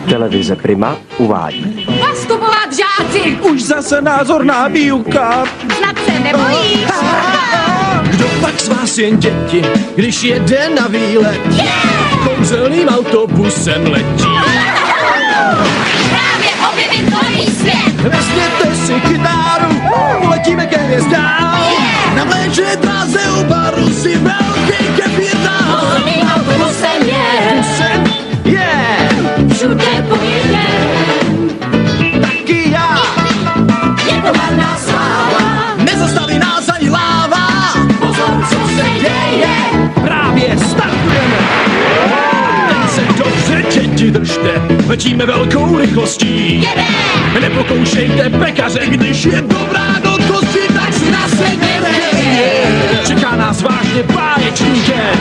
Televize Prima uvádí. Postupovat žáci! Už zase názorná výuka. Snad se nebojíš? Kdo pak z vás jen děti, když jede na výlet? Kouzelným autobusem letí. Právě objevím tvůj svět! Vezměte si kytáru, uletíme ke hvězdám. Na vléče dráze u baru si velký kefír dám. Kouzelným autobusem je, všude pojedem. Taky já, Je to marná sláva, nezastaví nás ani láva. pozor, co se děje. Právě startujeme. Teď se dobře, děti, držte, letíme velkou rychlostí. Nepokoušejte pekaře, když je dobrá do kosti, tak si nasedněte. Čeká nás vážně báječný den.